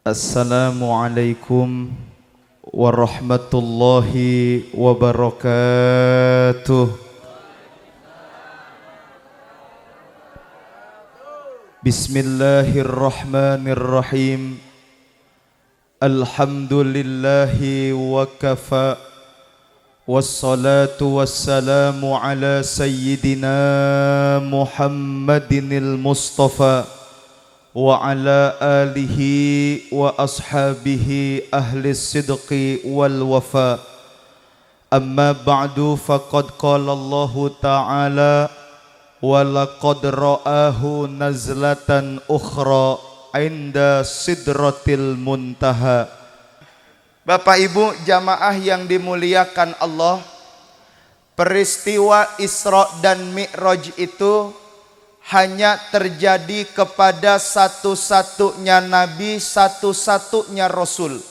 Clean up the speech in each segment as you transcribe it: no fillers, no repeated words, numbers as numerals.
Assalamualaikum warahmatullahi wabarakatuh. Bismillahirrahmanirrahim. Alhamdulillahi wa kafa. Wassalatu wassalamu ala sayyidina Muhammadinil Mustafa wa ala alihi wa ashabihi ahli sidqi wal wafa. Amma ba'du, faqad qala Allah ta'ala wa laqad ra'ahu nazlatan ukhra inda sidratil muntaha. Bapak Ibu jamaah yang dimuliakan Allah, peristiwa Isra dan Mi'raj itu hanya terjadi kepada satu-satunya Nabi, satu-satunya Rasul.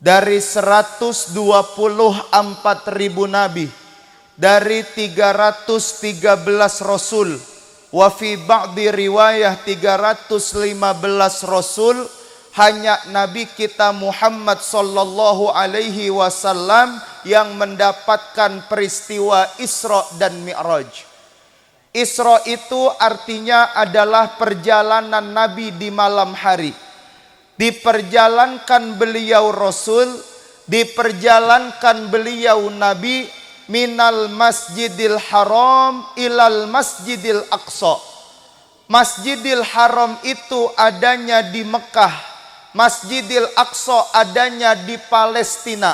Dari 124.000 Nabi, dari 313 Rasul, wa fi ba'di riwayah 315 Rasul, hanya Nabi kita Muhammad sallallahu alaihi wasallam yang mendapatkan peristiwa Isra dan Mi'raj. Isra itu artinya adalah perjalanan Nabi di malam hari. Diperjalankan beliau Rasul, diperjalankan beliau Nabi minal Masjidil Haram ilal Masjidil Aqsa. Masjidil Haram itu adanya di Mekah, Masjidil Aqsa adanya di Palestina.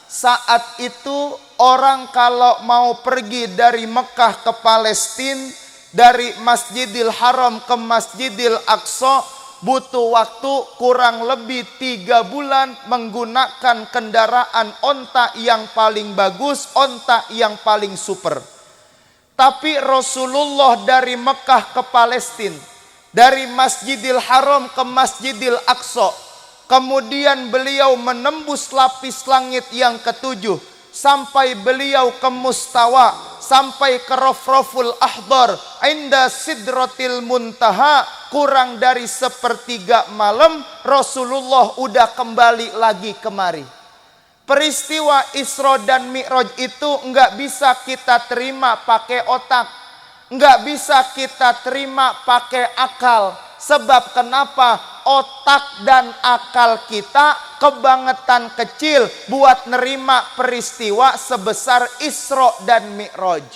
Saat itu orang kalau mau pergi dari Mekah ke Palestina, dari Masjidil Haram ke Masjidil Aqsa, butuh waktu kurang lebih 3 bulan menggunakan kendaraan onta yang paling bagus, onta yang paling super. Tapi Rasulullah dari Mekah ke Palestina, dari Masjidil Haram ke Masjidil Aqsa, kemudian beliau menembus lapis langit yang ketujuh, sampai beliau ke Mustawa, sampai ke Rafraful Ahdar, inda Sidratil Muntaha, kurang dari sepertiga malam Rasulullah udah kembali lagi kemari. Peristiwa Isra dan Mi'raj itu enggak bisa kita terima pakai otak, enggak bisa kita terima pakai akal. Sebab kenapa? Otak dan akal kita kebangetan kecil buat nerima peristiwa sebesar Isra dan Mi'raj.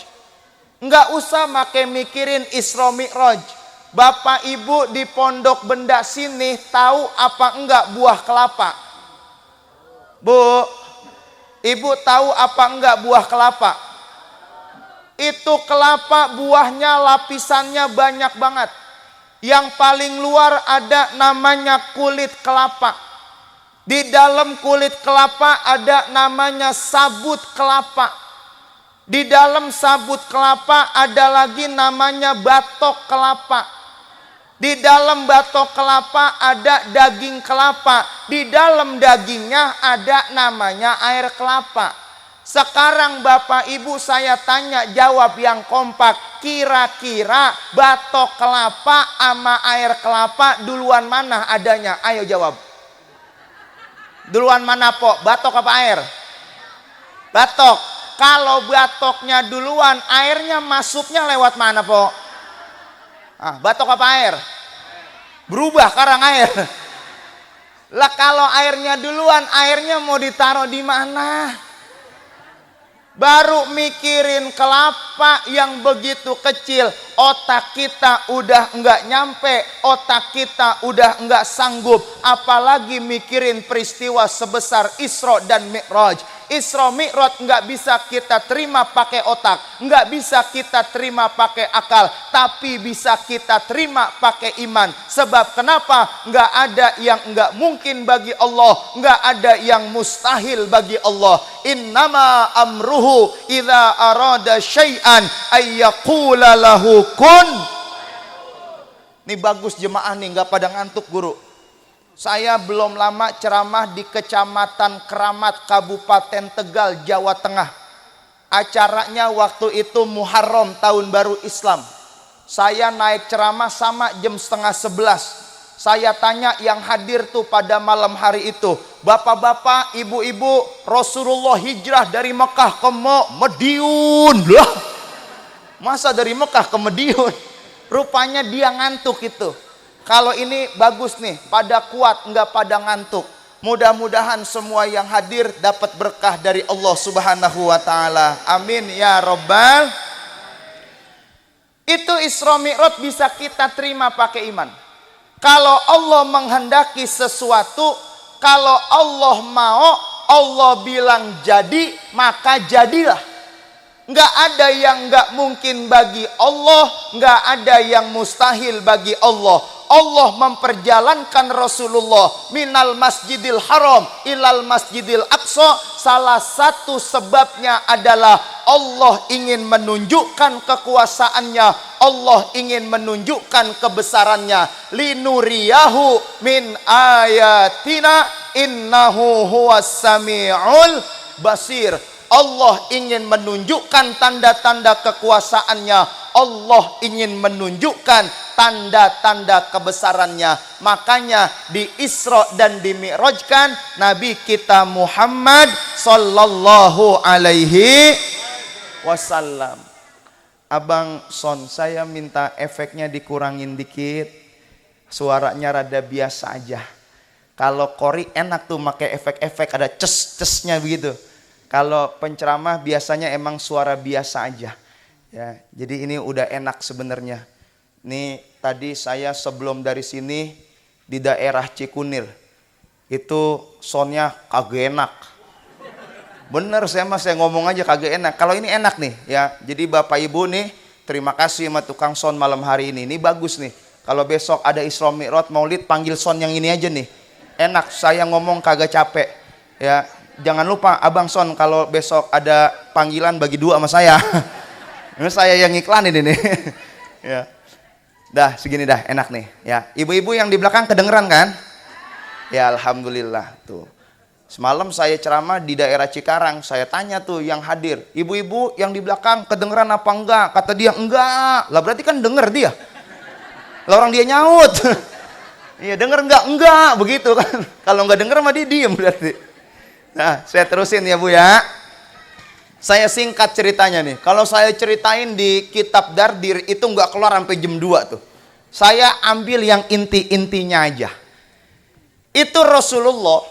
Enggak usah make mikirin Isra Mi'raj. Bapak Ibu di Pondok Benda sini tahu apa enggak buah kelapa? Bu, Ibu tahu apa enggak buah kelapa? Itu kelapa buahnya lapisannya banyak banget. Yang paling luar ada namanya kulit kelapa. Di dalam kulit kelapa ada namanya sabut kelapa. Di dalam sabut kelapa ada lagi namanya batok kelapa. Di dalam batok kelapa ada daging kelapa. Di dalam dagingnya ada namanya air kelapa. Sekarang Bapak Ibu saya tanya, jawab yang kompak. Kira-kira batok kelapa sama air kelapa duluan mana adanya? Ayo jawab. Duluan mana Po? Batok apa air? Batok. Kalau batoknya duluan, airnya masuknya lewat mana Po? Batok apa air? Berubah karang air. Lah kalau airnya duluan, airnya mau ditaruh di mana? Baru mikirin kelapa yang begitu kecil, otak kita udah enggak nyampe, otak kita udah enggak sanggup, apalagi mikirin peristiwa sebesar Isra dan Mi'raj. Isra Mi'raj nggak bisa kita terima pakai otak, nggak bisa kita terima pakai akal, tapi bisa kita terima pakai iman. Sebab kenapa? Nggak ada yang nggak mungkin bagi Allah, nggak ada yang mustahil bagi Allah. Innama amruhu idza arada syai'an ayyaqula lahu kun. Ini bagus jemaah nih, nggak pada ngantuk guru. Saya belum lama ceramah di Kecamatan Keramat, Kabupaten Tegal, Jawa Tengah. Acaranya waktu itu Muharram, tahun baru Islam. Saya naik ceramah sama jam 10:30. Saya tanya yang hadir tuh pada malam hari itu, bapak-bapak, ibu-ibu, Rasulullah hijrah dari Mekah ke Madiun. Lah, masa dari Mekah ke Madiun? Rupanya dia ngantuk itu. Kalau ini bagus nih, pada kuat, enggak pada ngantuk. Mudah-mudahan semua yang hadir dapat berkah dari Allah Subhanahu wa taala. Amin ya rabbal. Itu Isra Mi'raj bisa kita terima pakai iman. Kalau Allah menghendaki sesuatu, kalau Allah mau, Allah bilang jadi, maka jadilah. Nggak ada yang nggak mungkin bagi Allah, nggak ada yang mustahil bagi Allah. Allah memperjalankan Rasulullah minal masjidil haram ilal masjidil aqsa. Salah satu sebabnya adalah Allah ingin menunjukkan kekuasaannya, Allah ingin menunjukkan kebesarannya. Linuriyahu min ayatina innahu huwas sami'ul basir. Allah ingin menunjukkan tanda-tanda kekuasaannya, Allah ingin menunjukkan tanda-tanda kebesarannya. Makanya di Isra dan di Mi'rajkan Nabi kita Muhammad sallallahu alaihi wasallam. Abang Son, saya minta efeknya dikurangin dikit, suaranya rada biasa aja. Kalau Kori enak tuh pakai efek-efek, ada ces-cesnya begitu. Kalau penceramah biasanya emang suara biasa aja. Ya, jadi ini udah enak sebenarnya. Nih tadi saya sebelum dari sini di daerah Cikunir. Itu soundnya kagak enak. Bener saya ngomong aja kagak enak. Kalau ini enak nih ya. Jadi Bapak Ibu nih, terima kasih sama tukang sound malam hari ini. Ini bagus nih. Kalau besok ada Isra Mi'raj Maulid, panggil sound yang ini aja nih. Enak, saya ngomong kagak capek. Ya, jangan lupa Abang Son kalau besok ada panggilan bagi dua sama saya. Ini saya yang iklanin ini. Ya. Dah segini dah, enak nih. Ya, ibu-ibu yang di belakang kedengeran kan? Ya, alhamdulillah tuh. Semalam saya ceramah di daerah Cikarang, saya tanya tuh yang hadir, ibu-ibu yang di belakang kedengeran apa enggak? Kata dia enggak. Lah berarti kan denger dia. Lah orang dia nyaut. Iya, denger enggak? Enggak, begitu kan. Kalau enggak denger mah dia diem berarti. Nah, saya terusin ya Bu ya. Saya singkat ceritanya nih. Kalau saya ceritain di kitab Dardir itu enggak keluar sampai jam 2 tuh. Saya ambil yang inti-intinya aja. Itu Rasulullah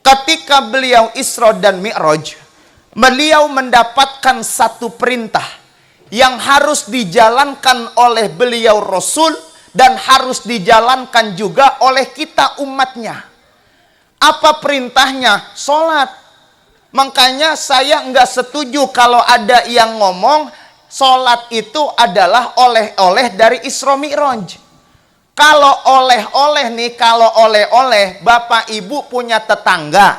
ketika beliau Isra dan Mi'raj, beliau mendapatkan satu perintah yang harus dijalankan oleh beliau Rasul dan harus dijalankan juga oleh kita umatnya. Apa perintahnya? Sholat. Makanya saya nggak setuju kalau ada yang ngomong sholat itu adalah oleh-oleh dari Isra Mi'raj. Kalau oleh-oleh nih, kalau oleh-oleh, Bapak Ibu punya tetangga.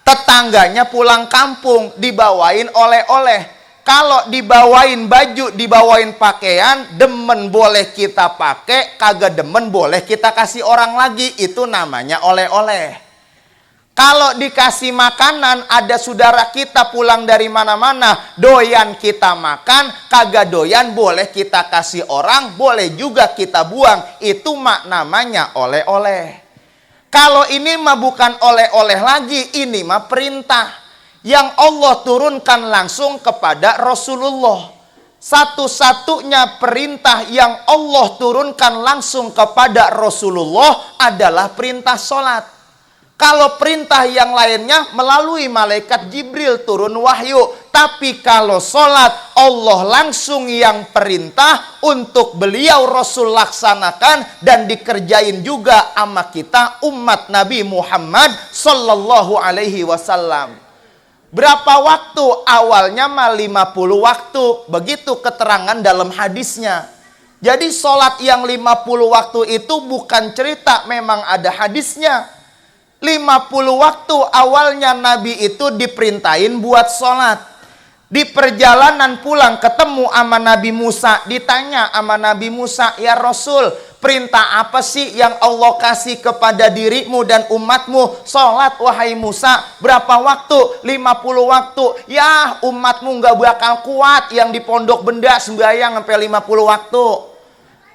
Tetangganya pulang kampung, dibawain oleh-oleh. Kalau dibawain baju, dibawain pakaian, demen boleh kita pakai, kagak demen boleh kita kasih orang lagi. Itu namanya oleh-oleh. Kalau dikasih makanan, ada saudara kita pulang dari mana-mana, doyan kita makan, kagak doyan boleh kita kasih orang, boleh juga kita buang. Itu namanya oleh-oleh. Kalau ini mah bukan oleh-oleh lagi, ini mah perintah yang Allah turunkan langsung kepada Rasulullah. Satu-satunya perintah yang Allah turunkan langsung kepada Rasulullah adalah perintah sholat. Kalau perintah yang lainnya melalui malaikat Jibril turun wahyu. Tapi kalau sholat, Allah langsung yang perintah untuk beliau Rasul laksanakan dan dikerjain juga sama kita umat Nabi Muhammad sallallahu alaihi wasallam. Berapa waktu? Awalnya mah 50 waktu. Begitu keterangan dalam hadisnya. Jadi sholat yang 50 waktu itu bukan cerita, memang ada hadisnya. 50 waktu awalnya Nabi itu diperintahin buat sholat. Di perjalanan pulang ketemu sama Nabi Musa. Ditanya sama Nabi Musa, ya Rasul, perintah apa sih yang Allah kasih kepada dirimu dan umatmu? Sholat wahai Musa. Berapa waktu? 50 waktu. Ya umatmu gak bakal kuat yang di pondok benda sembahyang sampai 50 waktu.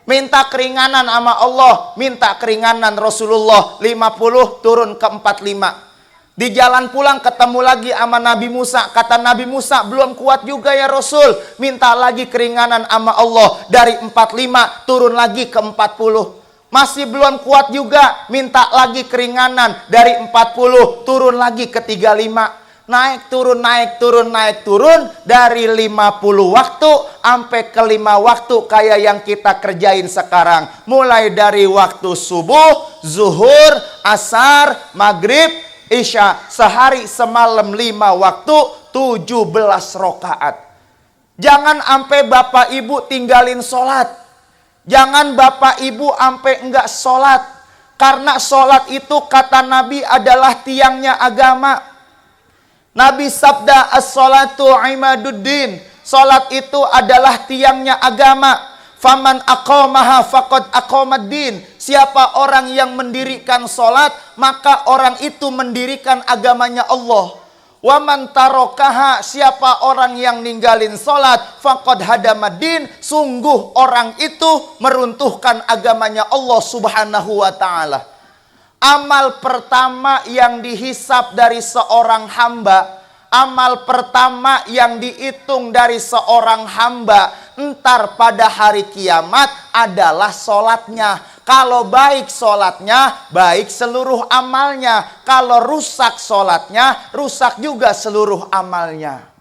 Minta keringanan sama Allah, minta keringanan Rasulullah, 50 turun ke 45. Di jalan pulang ketemu lagi sama Nabi Musa. Kata Nabi Musa, belum kuat juga ya Rasul. Minta lagi keringanan sama Allah. Dari 45 turun lagi ke 40. Masih belum kuat juga. Minta lagi keringanan. Dari 40 turun lagi ke 35. Naik turun, naik turun, naik turun. Dari 50 waktu sampai ke 5 waktu kayak yang kita kerjain sekarang. Mulai dari waktu subuh, zuhur, asar, maghrib, isya. Sehari semalam 5 waktu, 17 rakaat. Jangan sampai bapak ibu tinggalin sholat. Jangan bapak ibu sampai enggak sholat. Karena sholat itu kata Nabi adalah tiangnya agama. Nabi sabda, as-sholatu imaduddin. Sholat itu adalah tiangnya agama. Faman aqamaha faqad aqamaddin. Siapa orang yang mendirikan sholat, maka orang itu mendirikan agamanya Allah. Waman tarokaha, siapa orang yang ninggalin sholat, faqad hadamaddin. Sungguh orang itu meruntuhkan agamanya Allah subhanahu wa ta'ala. Amal pertama yang dihisap dari seorang hamba, amal pertama yang dihitung dari seorang hamba entar pada hari kiamat adalah sholatnya. Kalau baik sholatnya, baik seluruh amalnya. Kalau rusak sholatnya, rusak juga seluruh amalnya.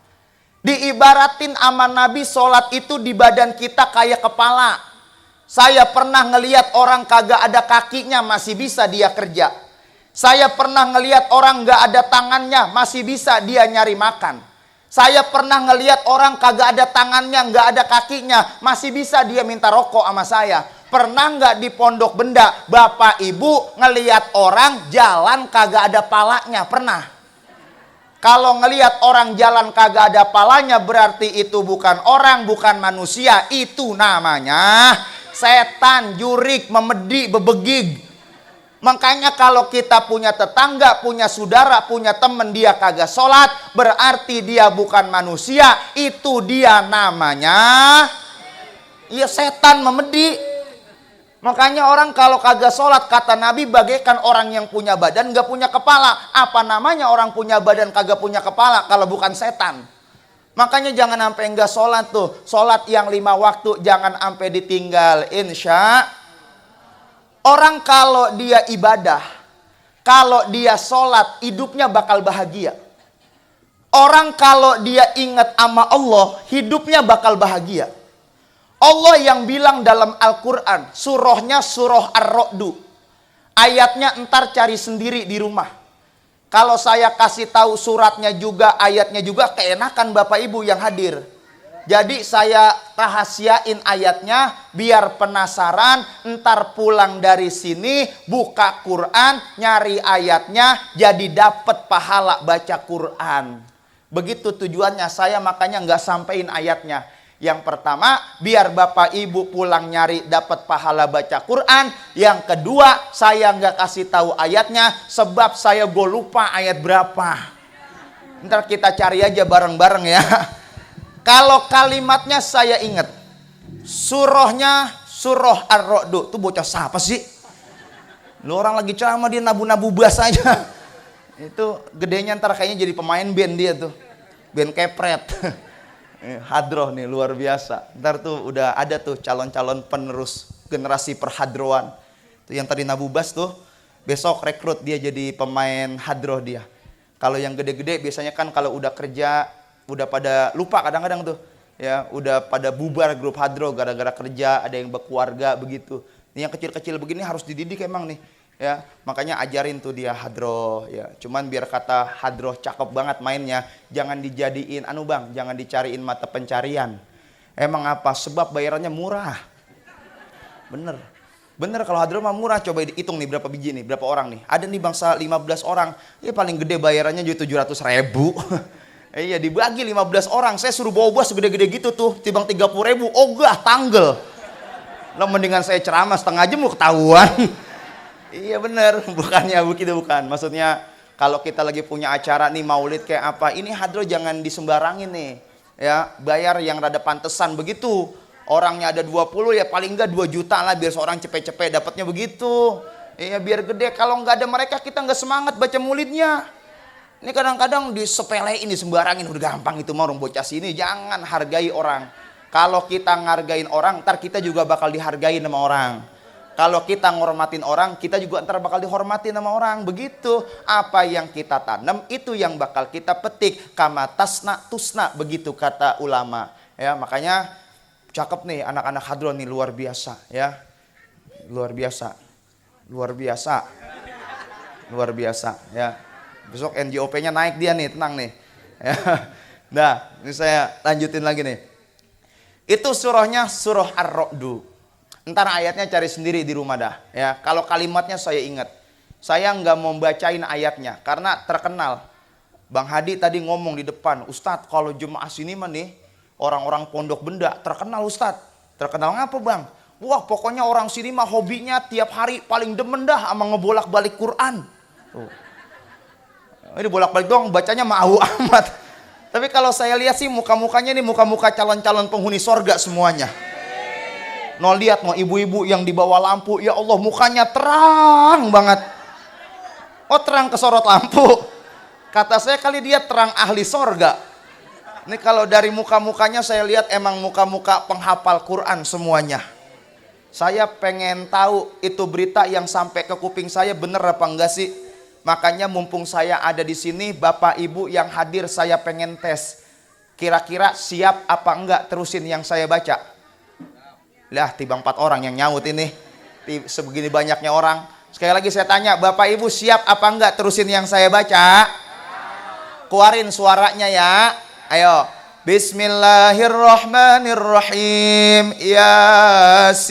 Diibaratin sama Nabi, sholat itu di badan kita kayak kepala. Saya pernah ngelihat orang kagak ada kakinya masih bisa dia kerja. Saya pernah ngelihat orang gak ada tangannya masih bisa dia nyari makan. Saya pernah ngelihat orang kagak ada tangannya, gak ada kakinya masih bisa dia minta rokok sama saya. Pernah gak di pondok benda bapak ibu ngelihat orang jalan kagak ada palanya? Pernah. Kalau ngelihat orang jalan kagak ada palanya berarti itu bukan orang, bukan manusia. Itu namanya setan, jurik, memedi, bebegig. Makanya kalau kita punya tetangga, punya saudara, punya teman dia kagak sholat, berarti dia bukan manusia. Itu dia namanya ya setan, memedi. Makanya orang kalau kagak sholat, kata Nabi, bagaikan orang yang punya badan gak punya kepala. Apa namanya orang punya badan kagak punya kepala kalau bukan setan? Makanya jangan sampai enggak sholat tuh. Sholat yang 5 waktu jangan sampai ditinggal. Insya orang kalau dia ibadah, kalau dia sholat, hidupnya bakal bahagia. Orang kalau dia ingat sama Allah, hidupnya bakal bahagia. Allah yang bilang dalam Al-Quran, surahnya surah Ar-Ra'du. Ayatnya entar cari sendiri di rumah. Kalau saya kasih tahu suratnya juga, ayatnya juga, keenakan Bapak Ibu yang hadir. Jadi saya rahasiain ayatnya, biar penasaran, entar pulang dari sini, buka Quran, nyari ayatnya, jadi dapat pahala baca Quran. Begitu tujuannya, saya makanya nggak sampein ayatnya. Yang pertama, biar Bapak Ibu pulang nyari dapat pahala baca Quran. Yang kedua, saya nggak kasih tahu ayatnya sebab saya lupa ayat berapa. Ntar kita cari aja bareng-bareng ya. Kalau kalimatnya saya ingat. Surahnya surah Ar-Ra'du. Itu bocah siapa sih? Lu orang lagi ceramah dia nabu-nabu bas aja. Itu gedenya ntar kayaknya jadi pemain band dia tuh. Band kepret. Hadroh nih luar biasa. Ntar tuh udah ada tuh calon-calon penerus generasi perhadroan. Tuh yang tadi nabubas tuh besok rekrut dia jadi pemain hadroh dia. Kalau yang gede-gede biasanya kan kalau udah kerja udah pada lupa kadang-kadang tuh. Ya, udah pada bubar grup hadroh gara-gara kerja, ada yang berkeluarga begitu. Ini yang kecil-kecil begini harus dididik emang nih. Ya, makanya ajarin tuh dia hadroh ya. Cuman biar kata hadroh cakep banget mainnya, jangan dijadiin jangan dicariin mata pencarian. Emang apa? Sebab bayarannya murah. Bener kalau hadroh mah murah. Coba dihitung nih berapa biji nih, berapa orang nih. Ada nih bangsa 15 orang. Ya paling gede bayarannya juga 700.000. Iya dibagi 15 orang. Saya suruh bawa buah segede-gede gitu tuh, timbang 30.000. Ogah tanggel. Lo mendingan saya ceramah setengah jam lu ketahuan. Iya bener, bukannya begitu bukan. Maksudnya kalau kita lagi punya acara nih maulid kayak apa, ini hadroh jangan disembarangin nih. Ya, bayar yang rada pantesan begitu. Orangnya ada 20 ya paling enggak 2 juta lah biar seorang cepet-cepet dapatnya begitu. Iya biar gede. Kalau nggak ada mereka kita nggak semangat baca maulidnya. Ini kadang-kadang disepelein, disembarangin, udah gampang itu mau orang bocah sini. Jangan hargai orang. Kalau kita ngargain orang, ntar kita juga bakal dihargain sama orang. Kalau kita ngormatin orang, kita juga ntar bakal dihormatin sama orang. Begitu. Apa yang kita tanam, itu yang bakal kita petik. Kama tasna tusna, begitu kata ulama. Ya, makanya cakep nih anak-anak hadron nih, luar biasa. Ya, luar biasa. Luar biasa. Luar biasa. Ya. Besok NJOP-nya naik dia nih, tenang nih. Ya. Nah, ini saya lanjutin lagi nih. Itu surahnya surah Ar-Ra'du. Ntar ayatnya cari sendiri di rumah dah. Ya, kalau kalimatnya saya ingat. Saya nggak mau bacain ayatnya karena terkenal. Bang Hadi tadi ngomong di depan, Ustadz kalau jemaah sini mah nih orang-orang pondok benda terkenal Ustadz. Terkenal ngapa bang? Wah pokoknya orang sini mah hobinya tiap hari paling demen dah sama ngebolak-balik Quran. Tuh. Ini bolak-balik doang bacanya mau amat. Tapi kalau saya lihat sih muka-mukanya ini muka-muka calon-calon penghuni sorga semuanya. No lihat mau ibu-ibu yang di bawah lampu, ya Allah mukanya terang banget. Oh terang kesorot lampu. Kata saya kali dia terang ahli sorga. Ini kalau dari muka-mukanya saya lihat emang muka-muka penghafal Quran semuanya. Saya pengen tahu itu berita yang sampai ke kuping saya bener apa enggak sih? Makanya mumpung saya ada di sini, Bapak Ibu yang hadir saya pengen tes. Kira-kira siap apa enggak terusin yang saya baca? Lah, tiba 4 orang yang nyaut ini. Sebegini banyaknya orang. Sekali lagi saya tanya, Bapak Ibu siap apa enggak terusin yang saya baca? Keluarin suaranya ya. Ayo. Bismillahirrahmanirrahim. Yasin.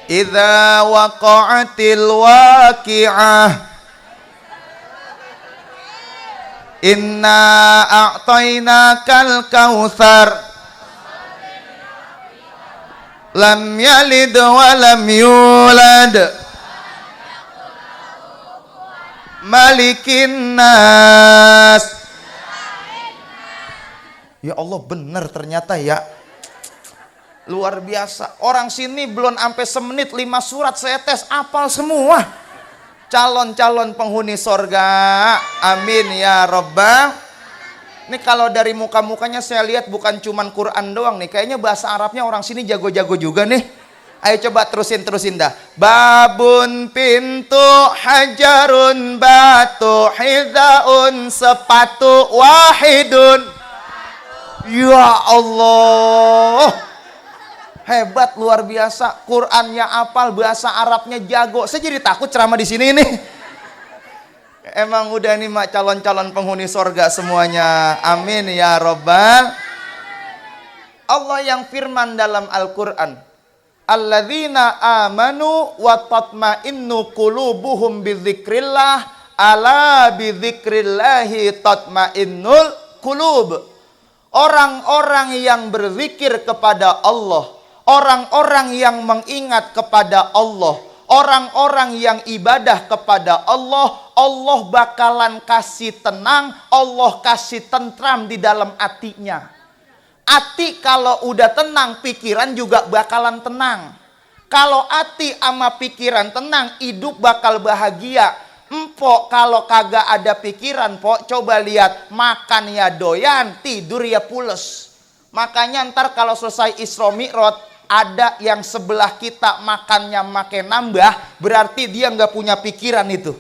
Idza waqa'atil waqi'ah. Inna a'tainakal kautsar. Lam yalid wa lam yulad. Malikin nas. Ya Allah benar ternyata ya. Luar biasa. Orang sini belum sampai semenit 5 surat saya tes hafal semua. Calon-calon penghuni sorga. Amin ya Rabbal. Ini kalau dari muka-mukanya saya lihat bukan cuman Quran doang nih. Kayaknya bahasa Arabnya orang sini jago-jago juga nih. Ayo coba terusin dah. Babun pintu, hajarun batu, hidaun sepatu, wahidun. Ya Allah. Hebat luar biasa, Qurannya apal, bahasa Arabnya jago. Saya jadi takut ceramah di sini nih. Emang udah nih mak calon-calon penghuni sorga semuanya. Amin ya Rabbal. Allah yang firman dalam Al-Quran, alladzina amanu wa tatma'innu qulubuhum bidzikrillah, ala bidzikrillahi tatma'innul qulub. Orang-orang yang berzikir kepada Allah, orang-orang yang mengingat kepada Allah, orang-orang yang ibadah kepada Allah, Allah bakalan kasih tenang, Allah kasih tentram di dalam hatinya. Hati kalau udah tenang, pikiran juga bakalan tenang. Kalau hati sama pikiran tenang, hidup bakal bahagia. Empok kalau kagak ada pikiran, pok coba lihat makan ya doyan, tidur ya pules. Makanya ntar kalau selesai Isra Mi'raj, ada yang sebelah kita makannya makin nambah, berarti dia nggak punya pikiran itu.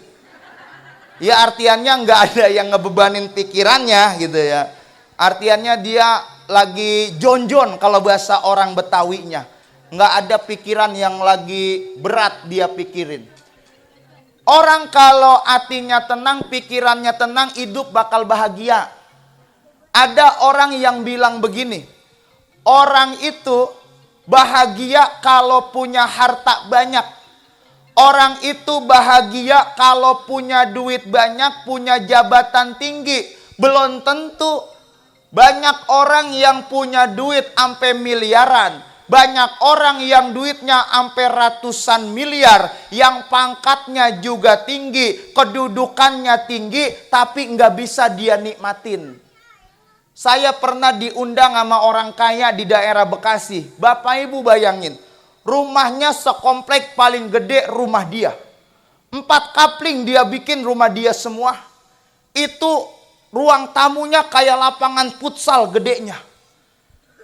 Ya artiannya nggak ada yang ngebebanin pikirannya gitu ya. Artiannya dia lagi jonjon kalau bahasa orang Betawinya. Nggak ada pikiran yang lagi berat dia pikirin. Orang kalau hatinya tenang, pikirannya tenang, hidup bakal bahagia. Ada orang yang bilang begini, orang itu bahagia kalau punya harta banyak. Orang itu bahagia kalau punya duit banyak, punya jabatan tinggi. Belum tentu. Banyak orang yang punya duit sampai miliaran. Banyak orang yang duitnya sampai ratusan miliar, yang pangkatnya juga tinggi, kedudukannya tinggi, tapi nggak bisa dia nikmatin. Saya pernah diundang sama orang kaya di daerah Bekasi. Bapak Ibu bayangin, rumahnya sekomplek paling gede rumah dia. 4 kapling dia bikin rumah dia semua. Itu ruang tamunya kayak lapangan futsal gedenya.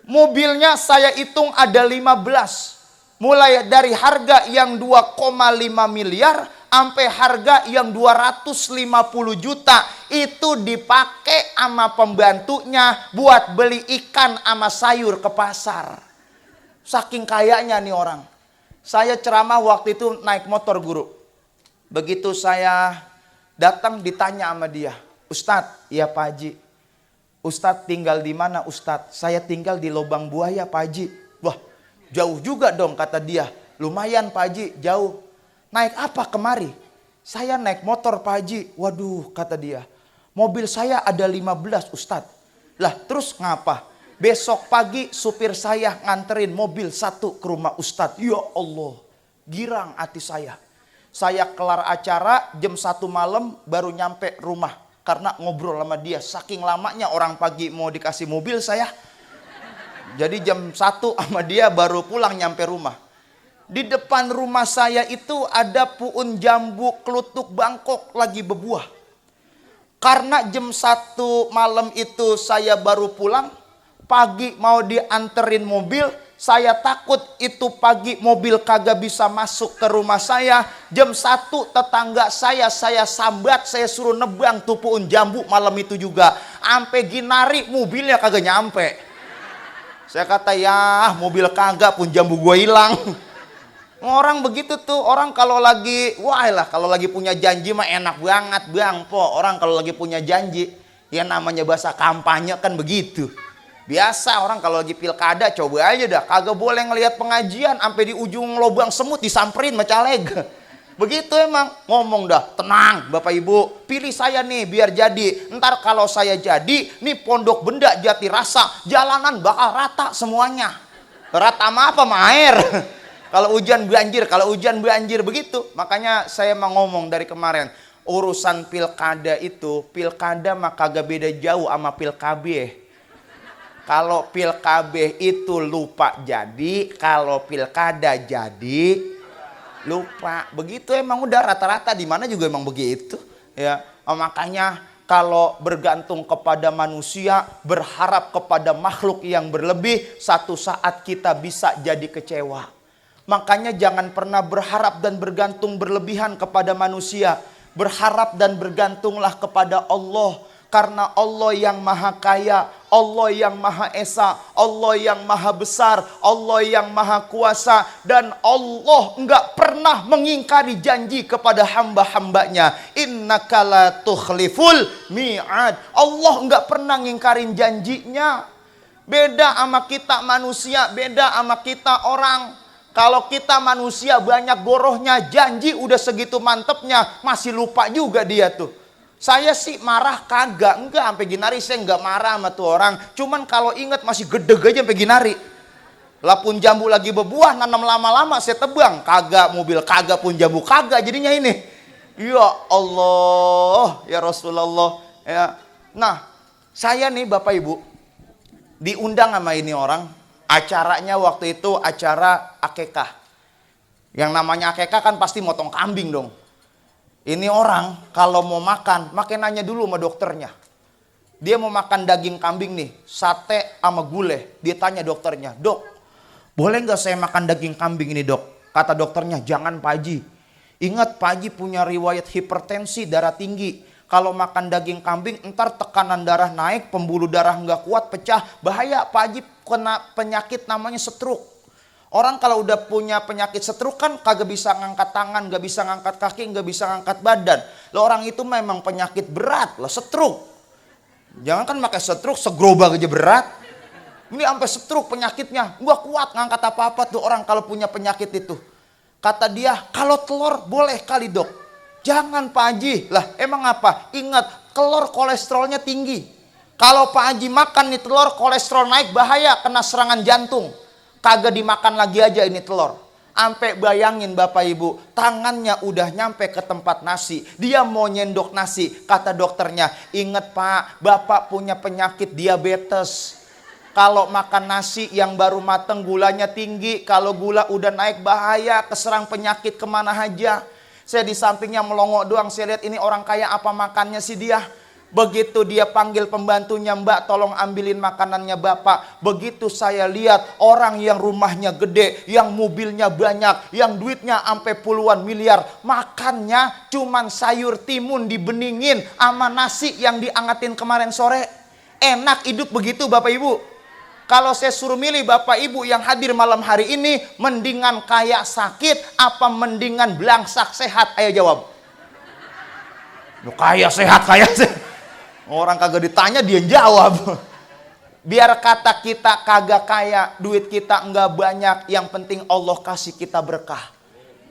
Mobilnya saya hitung ada 15. Mulai dari harga yang 2,5 miliar sampai harga yang 250 juta. Itu dipakai sama pembantunya buat beli ikan sama sayur ke pasar. Saking kayanya nih orang. Saya ceramah waktu itu naik motor guru. Begitu saya datang ditanya sama dia, Ustadz, iya Pak Haji. Ustadz tinggal di mana Ustadz? Saya tinggal di Lobang Buaya Pak Haji. Wah, jauh juga dong kata dia. Lumayan Pak Haji, jauh. Naik apa kemari? Saya naik motor Pak Haji. Waduh kata dia. Mobil saya ada 15 Ustadz. Lah terus ngapa? Besok pagi supir saya nganterin mobil 1 ke rumah Ustadz. Ya Allah, girang hati saya. Saya kelar acara jam 1 malam baru nyampe rumah. Karena ngobrol sama dia. Saking lamanya orang pagi mau dikasih mobil saya. Jadi jam 1 sama dia baru pulang nyampe rumah. Di depan rumah saya itu ada puun jambu kelutuk Bangkok lagi berbuah. Karena jam 1 malam itu saya baru pulang. Pagi mau dianterin mobil. Saya takut itu pagi mobil kagak bisa masuk ke rumah saya. Jam 1 tetangga saya sambat, saya suruh nebang tuh puun jambu malam itu juga. Sampai Ginari mobilnya kagak nyampe. Saya kata ya mobil kagak pun jambu gue hilang. Orang begitu tuh, orang kalau lagi, wah lah kalau lagi punya janji mah enak banget bang po. Orang kalau lagi punya janji, ya namanya bahasa kampanye kan begitu. Biasa orang kalau lagi pilkada coba aja dah, kagak boleh ngelihat pengajian sampai di ujung lubang semut disamperin sama caleg. Begitu emang, ngomong dah, tenang Bapak Ibu, pilih saya nih biar jadi. Ntar kalau saya jadi, nih Pondok Benda Jati Rasa, jalanan bakal rata semuanya. Rata sama apa? Sama air. Kalau hujan banjir begitu. Makanya saya mau ngomong dari kemarin, urusan pilkada itu, pilkada mah kagak beda jauh sama pilkabeh. Kalau pilkabeh itu lupa jadi, kalau pilkada jadi lupa. Begitu emang udah rata-rata di mana juga emang begitu. Ya, makanya kalau bergantung kepada manusia, berharap kepada makhluk yang berlebih, satu saat kita bisa jadi kecewa. Makanya jangan pernah berharap dan bergantung berlebihan kepada manusia. Berharap dan bergantunglah kepada Allah. Karena Allah yang maha kaya, Allah yang maha esa, Allah yang maha besar, Allah yang maha kuasa. Dan Allah enggak pernah mengingkari janji kepada hamba-hambanya. Innaka la tukhliful mi'ad. Allah enggak pernah ngingkarin janjinya. Beda sama kita manusia, beda sama kita orang. Kalau kita manusia banyak gorohnya, janji udah segitu mantepnya, masih lupa juga dia tuh. Saya sih marah kagak, enggak sampai Ginari saya enggak marah sama tuh orang. Cuman kalau inget masih gedeg aja sampai Ginari. Lah pun jambu lagi berbuah, nanam lama-lama saya tebang, kagak mobil, kagak pun jambu, kagak jadinya ini. Ya Allah, ya Rasulullah. Ya. Nah, saya nih Bapak Ibu diundang sama ini orang. Acaranya waktu itu acara akekah. Yang namanya akekah kan pasti motong kambing dong. Ini orang kalau mau makan, nanya dulu sama dokternya. Dia mau makan daging kambing nih, sate sama gulai. Dia tanya dokternya, dok, boleh nggak saya makan daging kambing ini dok? Kata dokternya, jangan Pak Haji. Ingat Pak Haji punya riwayat hipertensi, darah tinggi. Kalau makan daging kambing, ntar tekanan darah naik, pembuluh darah nggak kuat, pecah. Bahaya Pak Haji kena penyakit namanya stroke. Orang kalau udah punya penyakit stroke kan kagak bisa ngangkat tangan, gak bisa ngangkat kaki, gak bisa ngangkat badan. Lo orang itu memang penyakit berat lah, stroke. Jangan kan pakai stroke, segerobak aja berat. Ini sampai stroke penyakitnya, gak kuat ngangkat apa-apa tuh orang kalau punya penyakit itu. Kata dia, kalau telur boleh kali dok. Jangan Pak Haji, lah emang apa? Ingat, telur kolesterolnya tinggi. Kalau Pak Haji makan nih telur, kolesterol naik bahaya, kena serangan jantung. Kagak dimakan lagi aja ini telur. Ampe bayangin Bapak Ibu, tangannya udah nyampe ke tempat nasi. Dia mau nyendok nasi. Kata dokternya, inget Pak, Bapak punya penyakit diabetes. Kalau makan nasi yang baru mateng gulanya tinggi. Kalau gula udah naik bahaya, keserang penyakit kemana aja. Saya di sampingnya melongo doang, saya lihat ini orang kaya apa makannya sih dia. Begitu dia panggil pembantunya, Mbak tolong ambilin makanannya Bapak. Begitu saya lihat orang yang rumahnya gede, yang mobilnya banyak, yang duitnya sampai puluhan miliar. Makannya cuman sayur timun dibeningin sama nasi yang diangetin kemarin sore. Enak hidup begitu Bapak Ibu. Kalau saya suruh milih Bapak Ibu yang hadir malam hari ini, mendingan kaya sakit apa mendingan belangsak sehat? Ayo jawab. Kaya sehat, kaya sehat. Orang kagak ditanya dia jawab. Biar kata kita kagak kaya, duit kita enggak banyak, yang penting Allah kasih kita berkah.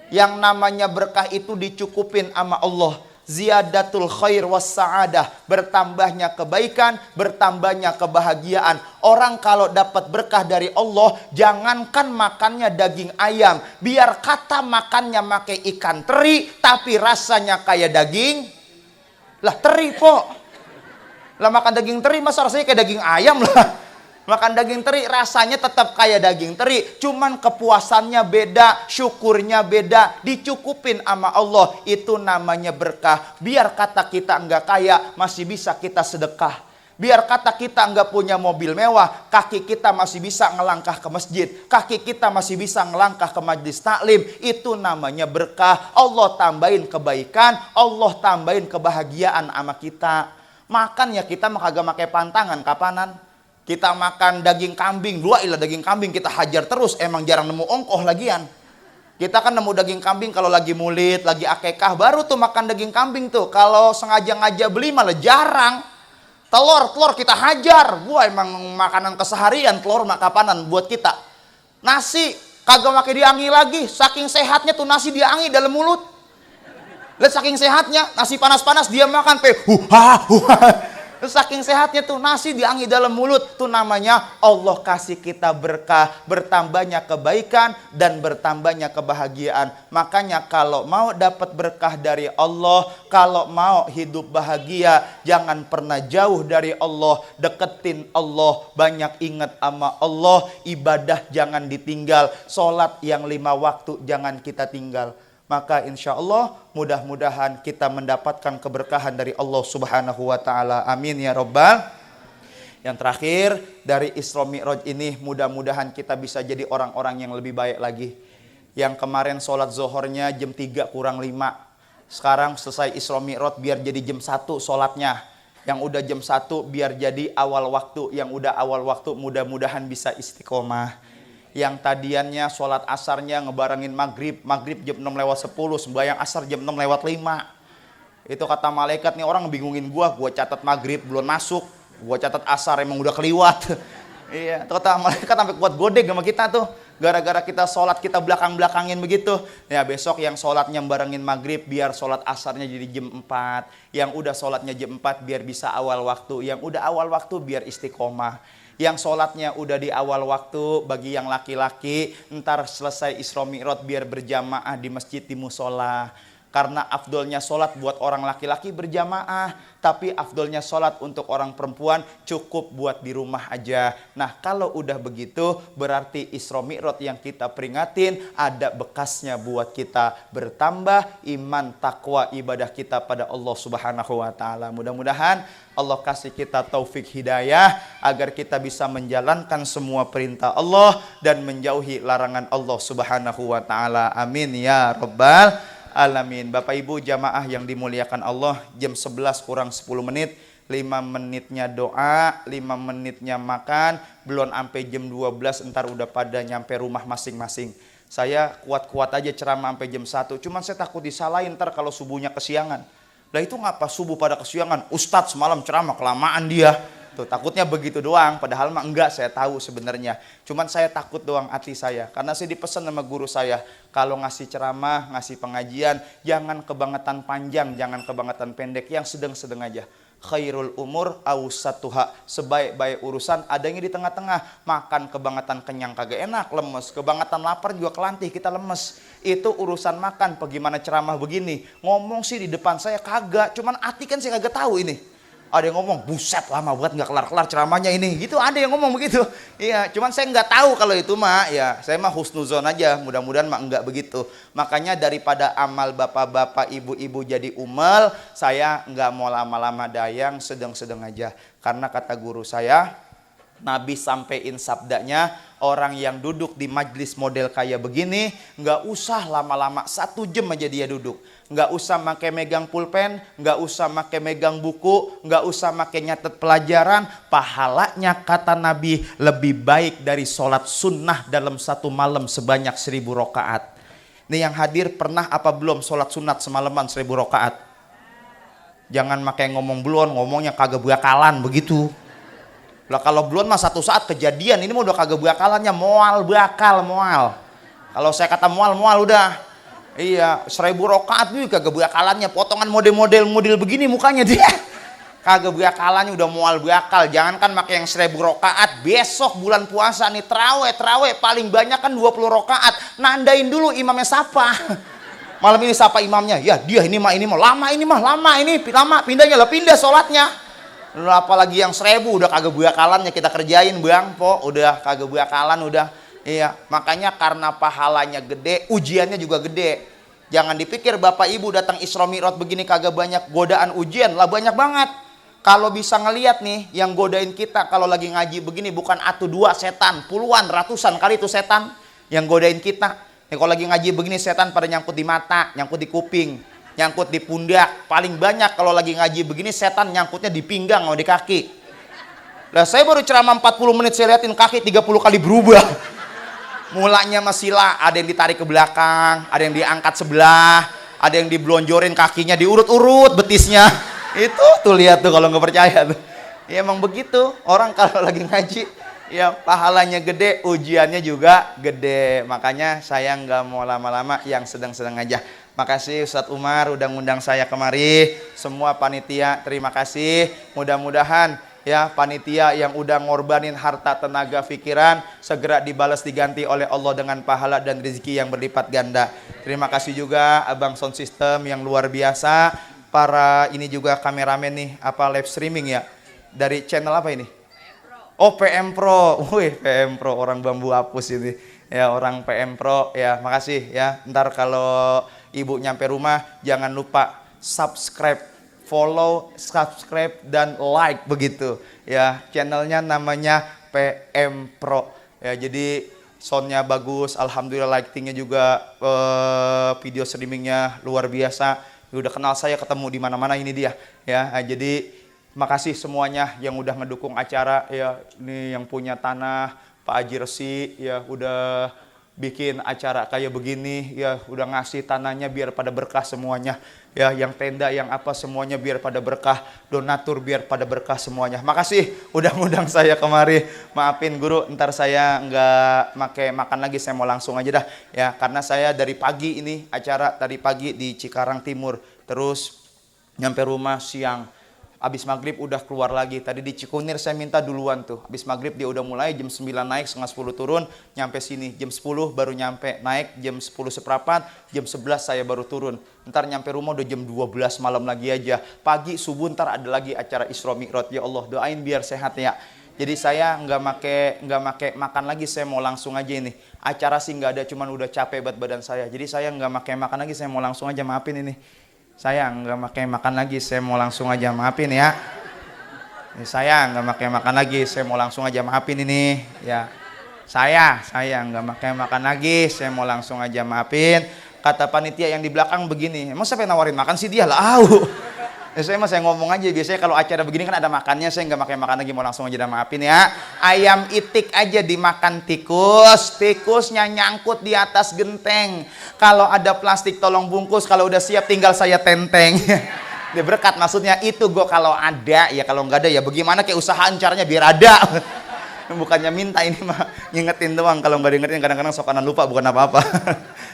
Yang namanya berkah itu dicukupin sama Allah. Ziyadatul khair was sa'adah, bertambahnya kebaikan, bertambahnya kebahagiaan. Orang kalau dapat berkah dari Allah, jangankan makannya daging ayam, biar kata makannya pakai ikan teri, tapi rasanya kayak daging. Lah teri po. Lah makan daging teri masa rasanya kayak daging ayam lah. Makan daging teri rasanya tetap kayak daging teri, cuman kepuasannya beda, syukurnya beda, dicukupin sama Allah. Itu namanya berkah. Biar kata kita enggak kaya, masih bisa kita sedekah. Biar kata kita enggak punya mobil mewah, kaki kita masih bisa ngelangkah ke masjid, kaki kita masih bisa ngelangkah ke majelis taklim. Itu namanya berkah. Allah tambahin kebaikan, Allah tambahin kebahagiaan sama kita. Makan ya kita mah kagak pakai pantangan, kapanan? Kita makan daging kambing, dua ilah daging kambing kita hajar terus, emang jarang nemu ongkoh lagian. Kita kan nemu daging kambing kalau lagi maulid, lagi akekah, baru tuh makan daging kambing tuh. Kalau sengaja beli malah jarang. Telur kita hajar, wah emang makanan keseharian, telur mak kapanan buat kita. Nasi kagak pakai diangi lagi, saking sehatnya tuh nasi diangi dalam mulut. Lihat saking sehatnya, nasi panas-panas dia makan Terus saking sehatnya tuh nasi diangi dalam mulut. Tuh namanya Allah kasih kita berkah, bertambahnya kebaikan dan bertambahnya kebahagiaan. Makanya kalau mau dapat berkah dari Allah, kalau mau hidup bahagia, jangan pernah jauh dari Allah, deketin Allah, banyak ingat sama Allah, ibadah jangan ditinggal, sholat yang 5 waktu jangan kita tinggal. Maka insya Allah mudah-mudahan kita mendapatkan keberkahan dari Allah Subhanahu wa Ta'ala. Amin ya Rabbal. Yang terakhir dari Isra Mi'raj ini, mudah-mudahan kita bisa jadi orang-orang yang lebih baik lagi. Yang kemarin sholat zuhurnya jam 3 kurang 5. Sekarang selesai Isra Mi'raj biar jadi jam 1 sholatnya. Yang udah jam 1 biar jadi awal waktu. Yang udah awal waktu mudah-mudahan bisa istiqomah. Yang tadiannya sholat asarnya ngebarengin maghrib jam 6 lewat 10, sembahyang asar jam 6 lewat 5. Itu kata malaikat, nih orang ngebingungin gua catat maghrib belum masuk, gua catat asar emang udah keliwat. Iya, kata malaikat sampai kuat godeg sama kita tuh, gara-gara kita sholat kita belakang-belakangin begitu. Ya besok yang sholatnya barengin maghrib biar sholat asarnya jadi jam 4, yang udah sholatnya jam 4 biar bisa awal waktu, yang udah awal waktu biar istiqomah. Yang sholatnya udah di awal waktu, bagi yang laki-laki ntar selesai Isra Mi'raj biar berjamaah di masjid di musola. Karena afdolnya sholat buat orang laki-laki berjamaah, tapi afdolnya sholat untuk orang perempuan cukup buat di rumah aja. Nah kalau udah begitu berarti Isra Mi'raj yang kita peringatin ada bekasnya buat kita bertambah iman, takwa, ibadah kita pada Allah Subhanahu wa Ta'ala. Mudah-mudahan Allah kasih kita taufik hidayah agar kita bisa menjalankan semua perintah Allah dan menjauhi larangan Allah Subhanahu wa Ta'ala. Amin ya Rabbal Alamin. Bapak Ibu jamaah yang dimuliakan Allah, jam 11 kurang 10 menit, 5 menitnya doa, 5 menitnya makan, belum sampai jam 12 entar udah pada nyampe rumah masing-masing. Saya kuat-kuat aja ceramah sampai jam 1, cuman saya takut disalahin ntar kalau subuhnya kesiangan. Lah itu ngapa subuh pada kesiangan? Ustadz semalam ceramah kelamaan dia. Tuh, takutnya begitu doang, padahal mah enggak, saya tahu sebenarnya. Cuman saya takut doang hati saya, karena saya dipesan sama guru saya, kalau ngasih ceramah, ngasih pengajian, jangan kebangetan panjang, jangan kebangetan pendek, yang sedang-sedang aja. khairul umur awsatuha, sebaik-baik urusan adanya di tengah-tengah. Makan kebangetan kenyang kagak enak, lemes. Kebangetan lapar juga kelantih, kita lemes. Itu urusan makan. Bagaimana ceramah begini, ngomong sih di depan saya kagak, cuman hati kan saya kagak tahu ini. Ada yang ngomong, buset lama banget nggak kelar-kelar ceramahnya ini, gitu. Ada yang ngomong begitu. Iya, cuman saya nggak tahu kalau itu mah, ya saya mah husnuzon aja. Mudah-mudahan mah nggak begitu. Makanya daripada amal bapak-bapak, ibu-ibu jadi umel, saya nggak mau lama-lama dayang, sedang-sedang aja. Karena kata guru saya, Nabi sampein sabdanya, orang yang duduk di majlis model kayak begini, nggak usah lama-lama, 1 jam aja dia duduk. Nggak usah pakai megang pulpen, nggak usah pakai megang buku, nggak usah pakai nyatet pelajaran. Pahalanya kata Nabi lebih baik dari sholat sunnah dalam 1 malam sebanyak 1000 rakaat. Nih yang hadir pernah apa belum sholat sunat semalaman 1000 rakaat? Jangan pakai ngomong belum, ngomongnya kagak bakalan begitu. Lah kalau belum mah satu saat kejadian, ini mah udah kagak bakalannya, moal bakal moal. Kalau saya kata moal udah. Iya, 1000 rakaat juga kagak bakalannya, potongan model begini mukanya dia. Kagak bakalannya udah moal bakal. Jangankan pakai yang 1000 rakaat, besok bulan puasa nih terawih paling banyak kan 20 rakaat. Nandain dulu imamnya siapa. Malam ini siapa imamnya? Ya dia ini mah lama pindahnya lah, pindah sholatnya. Apalagi yang 1000 udah kagak bakalannya kita kerjain Bang, po udah kagak bakalan udah. Iya, makanya karena pahalanya gede, ujiannya juga gede. Jangan dipikir Bapak Ibu datang Isra Mi'raj begini kagak banyak godaan ujian, lah banyak banget. Kalau bisa ngelihat nih, yang godain kita kalau lagi ngaji begini bukan 1 2 setan, puluhan, ratusan kali itu setan yang godain kita. Kalau lagi ngaji begini setan pada nyangkut di mata, nyangkut di kuping, nyangkut di pundak. Paling banyak kalau lagi ngaji begini setan nyangkutnya di pinggang atau di kaki. Lah saya baru ceramah 40 menit saya liatin kaki 30 kali berubah. Mulanya masih lah, ada yang ditarik ke belakang, ada yang diangkat sebelah, ada yang diblonjorin kakinya, diurut-urut betisnya. Itu tuh lihat tuh kalau nggak percaya tuh. Ya emang begitu, orang kalau lagi ngaji, ya pahalanya gede, ujiannya juga gede. Makanya saya nggak mau lama-lama, yang sedang-sedang aja. Makasih Ustadz Umar udah ngundang saya kemari. Semua panitia terima kasih. Mudah-mudahan ya panitia yang udah ngorbanin harta, tenaga, pikiran segera dibalas diganti oleh Allah dengan pahala dan rezeki yang berlipat ganda. Terima kasih juga Abang Sound System yang luar biasa. Para ini juga kameramen nih, apa live streaming ya, dari channel apa ini? Oh PM Pro. Wih PM Pro, orang bambu hapus ini ya, orang PM Pro ya. Makasih ya. Ntar kalau ibu nyampe rumah jangan lupa subscribe, follow, subscribe, dan like begitu ya. Channelnya namanya PM Pro ya. Jadi soundnya bagus, alhamdulillah, lightingnya juga, video streamingnya luar biasa. Ya, udah kenal saya, ketemu di mana-mana ini dia ya. Jadi makasih semuanya yang udah ngedukung acara ya. Ini yang punya tanah Pak Haji Resi ya, udah bikin acara kayak begini ya, udah ngasih tanahnya biar pada berkah semuanya ya, yang tenda yang apa semuanya biar pada berkah, donatur biar pada berkah semuanya. Makasih udah ngundang saya kemari. Maafin guru, ntar saya nggak pakai makan lagi, saya mau langsung aja dah ya, karena saya dari pagi ini acara, tadi pagi di Cikarang Timur, terus nyampe rumah siang. Habis maghrib udah keluar lagi. Tadi di Cikunir saya minta duluan tuh. Habis maghrib dia udah mulai, jam 9 naik, setengah 10 turun, nyampe sini. Jam 10 baru nyampe, naik jam 10 seperempat, jam 11 saya baru turun. Ntar nyampe rumah udah jam 12 malam lagi aja. Pagi subuh ntar ada lagi acara Isra Mi'raj. Ya Allah doain biar sehat ya. Jadi saya nggak make makan lagi, saya mau langsung aja ini. Acara sih nggak ada, cuman udah capek buat badan saya. Jadi saya nggak make makan lagi, saya mau langsung aja, maafin ini. Saya nggak pakai makan lagi, saya mau langsung aja, maafin ya. Saya nggak pakai makan lagi, saya mau langsung aja, maafin ini ya. Saya nggak pakai makan lagi, saya mau langsung aja, maafin. Kata panitia yang di belakang begini, emang siapa yang nawarin makan sih dia lah. Ya, saya ngomong aja, biasanya kalau acara begini kan ada makannya, saya nggak pakai makan lagi, mau langsung aja, maafin ya. Ayam itik aja dimakan tikus, tikusnya nyangkut di atas genteng. Kalau ada plastik tolong bungkus, kalau udah siap tinggal saya tenteng. Dia berkat maksudnya itu, gue kalau ada ya, kalau nggak ada ya bagaimana, kayak usahaan caranya biar ada. Bukannya minta, ini mah ngingetin doang, kalau nggak diingetin kadang-kadang sok kanan lupa, bukan apa-apa.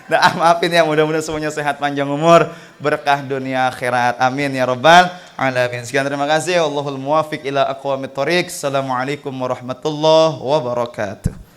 Nah, maafin ya, mudah-mudahan semuanya sehat, panjang umur, berkah dunia akhirat, amin ya robbal alamin. Sekian terima kasih. Allahul muwafiq ila aqwamit thoriq. Assalamualaikum warahmatullahi wabarakatuh.